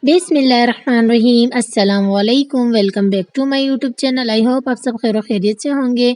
बिस्मिल्लाहिर्रहमानिर्रहीम अस्सलाम वालेकुम। Welcome back to my YouTube channel. I hope आप सब खैर खैरियत से होंगे।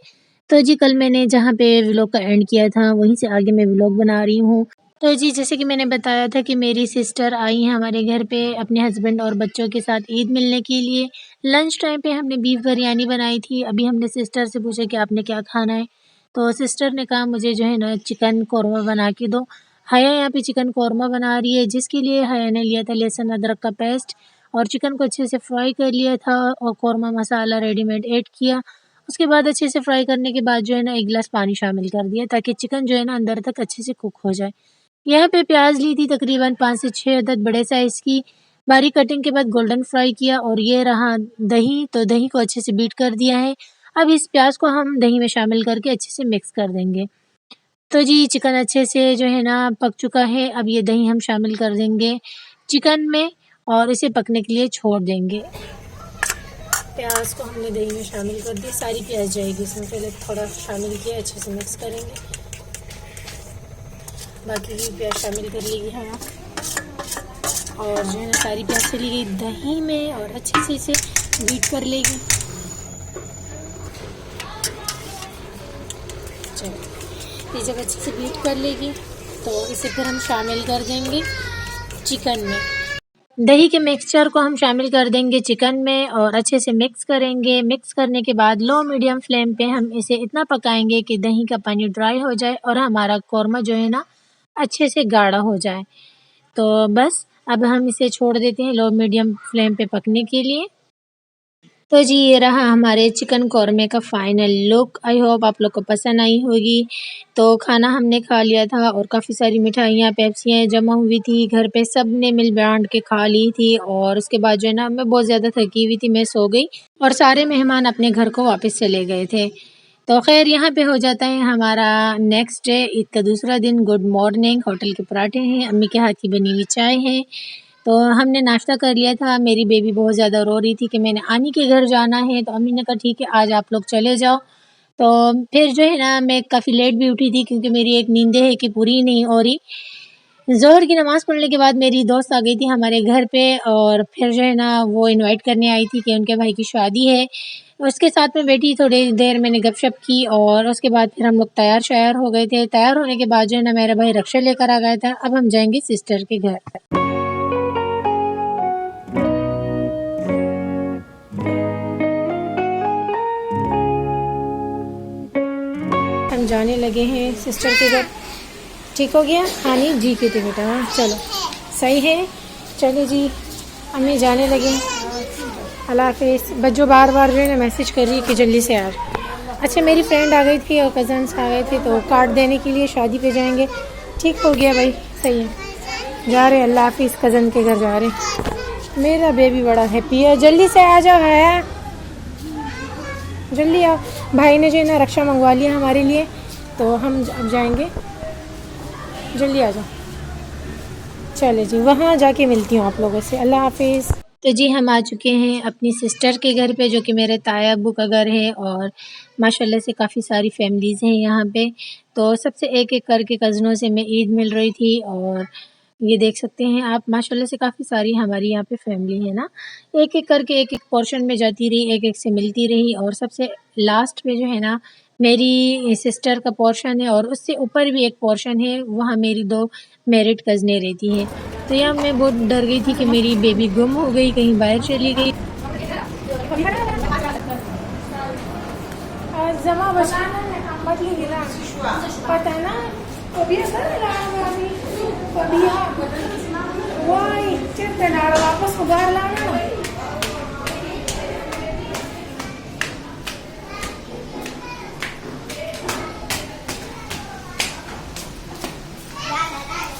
तो जी कल मैंने जहाँ पे व्लॉग का एंड किया था वहीं से आगे मैं व्लॉग बना रही हूँ। तो जी जैसे कि मैंने बताया था कि मेरी सिस्टर आई हैं हमारे घर पे अपने हस्बैंड और बच्चों के साथ ईद मिलने के लिए। लंच टाइम पे हमने बीफ बिरयानी बनाई थी। अभी हमने सिस्टर से पूछा कि आपने क्या खाना है, तो सिस्टर ने कहा मुझे जो है ना चिकन कौरमा बना के दो। हया यहाँ पे चिकन कौरमा बना रही है, जिसके लिए हया ने लिया था लहसुन अदरक का पेस्ट और चिकन को अच्छे से फ्राई कर लिया था और कौरमा मसाला रेडीमेड ऐड किया। उसके बाद अच्छे से फ्राई करने के बाद जो है ना 1 गिलास पानी शामिल कर दिया ताकि चिकन जो है ना अंदर तक अच्छे से कुक हो जाए। यहाँ पे प्याज ली थी तकरीबन 5 से 6 अदद बड़े साइज़ की। बारीक कटिंग के बाद गोल्डन फ्राई किया और ये रहा दही, तो दही को अच्छे से बीट कर दिया है। अब इस प्याज को हम दही में शामिल करके अच्छे से मिक्स कर देंगे। तो जी चिकन अच्छे से जो है ना पक चुका है। अब ये दही हम शामिल कर देंगे चिकन में और इसे पकने के लिए छोड़ देंगे। प्याज को हमने दही में शामिल कर दिया, सारी प्याज जाएगी इसमें, पहले थोड़ा शामिल किया, अच्छे से मिक्स करेंगे। बाकी की प्याज शामिल कर लेगी हम और जो है ना सारी प्याज चली गई दही में और अच्छे से इसे बीट कर लेगी। चलो ये जब अच्छे से बीट कर लेगी तो इसे फिर हम शामिल कर देंगे चिकन में। दही के मिक्सचर को हम शामिल कर देंगे चिकन में और अच्छे से मिक्स करेंगे। मिक्स करने के बाद लो मीडियम फ्लेम पे हम इसे इतना पकाएंगे कि दही का पानी ड्राई हो जाए और हमारा कौरमा जो है ना अच्छे से गाढ़ा हो जाए। तो बस अब हम इसे छोड़ देते हैं लो मीडियम फ्लेम पे पकने के लिए। तो जी ये रहा हमारे चिकन कौरमे का फाइनल लुक। आई होप आप लोग को पसंद आई होगी। तो खाना हमने खा लिया था और काफ़ी सारी मिठाइयाँ पेप्सियाँ जमा हुई थी घर पे, सब ने मिल बांट के खा ली थी और उसके बाद जो है ना मैं बहुत ज़्यादा थकी हुई थी, मैं सो गई और सारे मेहमान अपने घर को वापस चले गए थे। तो खैर यहाँ पे हो जाता है हमारा नेक्स्ट डे, ईद का दूसरा दिन। Good morning. होटल के पराठे हैं, अम्मी के हाथ की बनी हुई चाय है। तो हमने नाश्ता कर लिया था। मेरी बेबी बहुत ज़्यादा रो रही थी कि मैंने आनी के घर जाना है, तो अम्मी ने कहा ठीक है आज आप लोग चले जाओ। तो फिर जो है ना मैं काफ़ी लेट भी उठी थी क्योंकि मेरी एक नींदें है कि पूरी ही नहीं हो रही। ज़ोहर की नमाज़ पढ़ने के बाद मेरी दोस्त आ गई थी हमारे घर पे और फिर जो है ना वो इनवाइट करने आई थी कि उनके भाई की शादी है। उसके साथ में बैठी थोड़ी देर, मैंने गपशप की और उसके बाद फिर हम लोग तैयार श्यार हो गए थे। तैयार होने के बाद जो है ना मेरा भाई रक्षा लेकर आ गया था। अब हम जाएंगे सिस्टर के घर। हम जाने लगे हैं सिस्टर के घर। ठीक हो गया? हाँ नहीं जी के थे बेटा। हाँ चलो सही है। चलो जी अम्मी जाने लगे। अल्लाह हाफिज़। बच्चों बार बार जो है ना मैसेज कर रही है कि जल्दी से आ। अच्छा मेरी फ्रेंड आ गई थी और कज़न्स आ गए थे तो कार्ड देने के लिए शादी पे जाएंगे। ठीक हो गया भाई, सही है। जा रहे अल्लाह हाफिज़, कज़न के घर जा रहे। मेरा बेबी बड़ा हैप्पी है। जल्दी से आ जाओ, है जल्दी आओ। भाई ने जो है ना रक्षा मंगवा लिया हमारे लिए, तो हम अब जाएंगे। जल्दी आ जाओ। चले जी वहाँ जाके मिलती हूँ आप लोगों से। अल्लाह हाफिज़। तो जी हम आ चुके हैं अपनी सिस्टर के घर पे, जो कि मेरे ताया अब्बू का घर है और माशाल्लाह से काफ़ी सारी फैमिलीज़ हैं यहाँ पे। तो सबसे एक एक करके कज़नों से मैं ईद मिल रही थी और ये देख सकते हैं आप माशाल्लाह से काफ़ी सारी हमारी यहाँ पे फैमिली है ना। एक एक करके एक एक पोर्शन में जाती रही, एक एक से मिलती रही और सबसे लास्ट में जो है ना मेरी सिस्टर का पोर्शन है और उससे ऊपर भी एक पोर्शन है, वहाँ मेरी 2 मैरिड कज़नें रहती हैं। तो यहाँ मैं बहुत डर गई थी कि मेरी बेबी गुम हो गई, कहीं बाहर चली गई।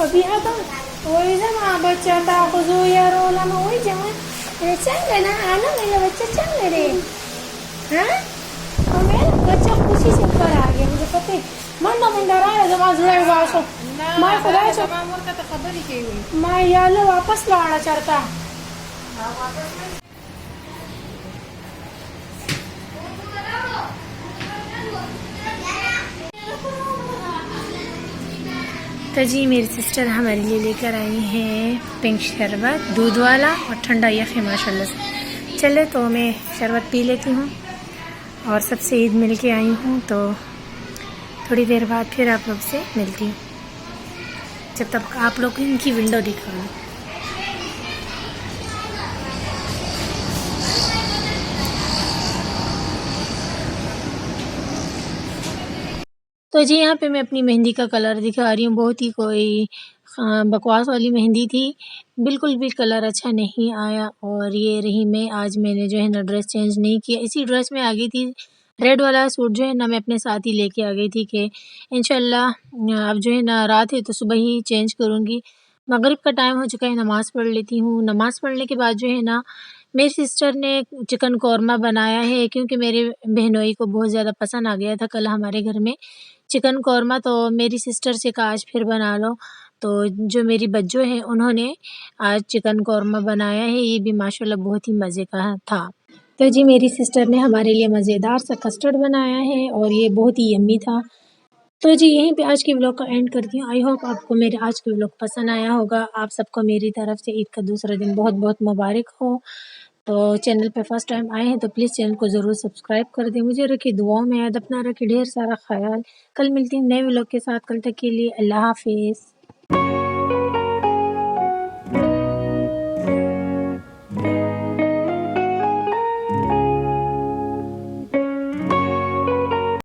Pabihatan, woi sama baca tak aku zuyaro lama woi jangan. Cang na anak मेरा बच्चा चंग रे, हाँ? और मैं बच्चा खुशी से ऊपर आ गया, मुझे पता है। मन मुंडा रहा है जब आज लाइव आसो, मैं खुदा से मामूर का तो खबर ही की हुई। मैं यालो वापस लाना चाहता। तो जी मेरी सिस्टर हमारे लिए लेकर आई हैं पिंक शरबत दूध वाला और ठंडा यखी माशाल्लाह से। चले तो मैं शरबत पी लेती हूँ और सबसे ईद मिल के आई हूँ, तो थोड़ी देर बाद फिर आप लोग से मिलती हूँ, जब तक आप लोग को इनकी विंडो दिखाऊँ। तो जी यहाँ पे मैं अपनी मेहंदी का कलर दिखा रही हूँ। बहुत ही कोई बकवास वाली मेहंदी थी, बिल्कुल भी कलर अच्छा नहीं आया। और ये रही मैं, आज मैंने जो है ना ड्रेस चेंज नहीं किया, इसी ड्रेस में आ गई थी। रेड वाला सूट जो है ना मैं अपने साथ ही लेके आ गई थी कि इंशाल्लाह अब जो है ना रात है तो सुबह ही चेंज करूँगी। मगरिब का टाइम हो चुका है, नमाज़ पढ़ लेती हूँ। नमाज़ पढ़ने के बाद जो है ना मेरी सिस्टर ने चिकन कौरमा बनाया है, क्योंकि मेरे बहनोई को बहुत ज़्यादा पसंद आ गया था कल हमारे घर में चिकन कौरमा, तो मेरी सिस्टर से कहा आज फिर बना लो। तो जो मेरी बच्चों हैं उन्होंने आज चिकन कौरमा बनाया है, ये भी माशाल्लाह बहुत ही मज़े का था। तो जी मेरी सिस्टर ने हमारे लिए मज़ेदार सा कस्टर्ड बनाया है और ये बहुत ही यम्मी था। तो जी यहीं पे आज के व्लॉग का एंड करती हूँ। आई होप आपको मेरे आज के व्लॉग पसंद आया होगा। आप सबको मेरी तरफ से ईद का दूसरा दिन बहुत बहुत मुबारक हो। तो चैनल पे फर्स्ट टाइम आए हैं तो प्लीज़ चैनल को ज़रूर सब्सक्राइब कर दें। मुझे रखिए दुआओं में याद, अपना रखिए ढेर सारा ख्याल। कल मिलती हूँ नए व्लॉग के साथ, कल तक के लिए अल्लाह हाफ़िज़।